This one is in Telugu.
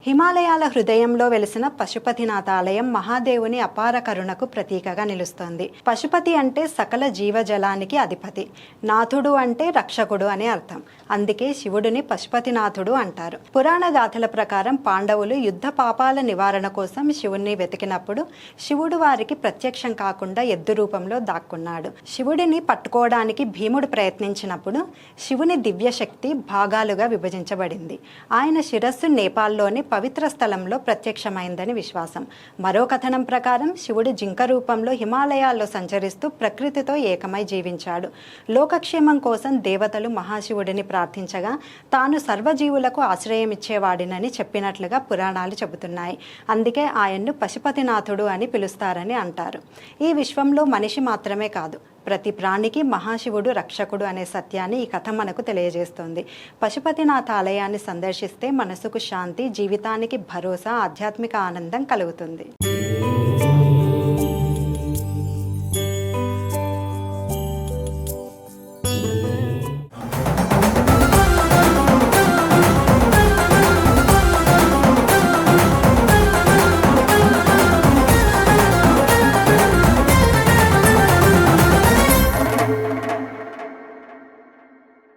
హిమాలయాల హృదయంలో వెలిసిన పశుపతినాథ ఆలయం మహాదేవుని అపార కరుణకు ప్రతీకగా నిలుస్తోంది. పశుపతి అంటే సకల జీవజలానికి అధిపతి, నాథుడు అంటే రక్షకుడు అని అర్థం. అందుకే శివుడిని పశుపతినాథుడు అంటారు. పురాణ గాథల ప్రకారం పాండవులు యుద్ధ పాపాల నివారణ కోసం శివుణ్ణి వెతికినప్పుడు శివుడు వారికి ప్రత్యక్షం కాకుండా ఎద్దు రూపంలో దాక్కున్నాడు. శివుడిని పట్టుకోవడానికి భీముడు ప్రయత్నించినప్పుడు శివుని దివ్యశక్తి భాగాలుగా విభజించబడింది. ఆయన శిరస్సు నేపాల్లోని పవిత్ర స్థలంలో ప్రత్యక్షమైందని విశ్వాసం. మరో కథనం ప్రకారం శివుడు జింక రూపంలో హిమాలయాల్లో సంచరిస్తూ ప్రకృతితో ఏకమై జీవించాడు. లోకక్షేమం కోసం దేవతలు మహాశివుడిని ప్రార్థించగా తాను సర్వజీవులకు ఆశ్రయమిచ్చేవాడినని చెప్పినట్లుగా పురాణాలు చెబుతున్నాయి. అందుకే ఆయన్ను పశుపతినాథుడు అని పిలుస్తారని అంటారు. ఈ విశ్వంలో మనిషి మాత్రమే కాదు, ప్రతి ప్రాణికి మహాశివుడు రక్షకుడు అనే సత్యాన్ని ఈ కథ మనకు తెలియజేస్తోంది. పశుపతినాథ ఆలయాన్ని సందర్శిస్తే మనసుకు శాంతి, జీవితానికి భరోసా, ఆధ్యాత్మిక ఆనందం కలుగుతుంది.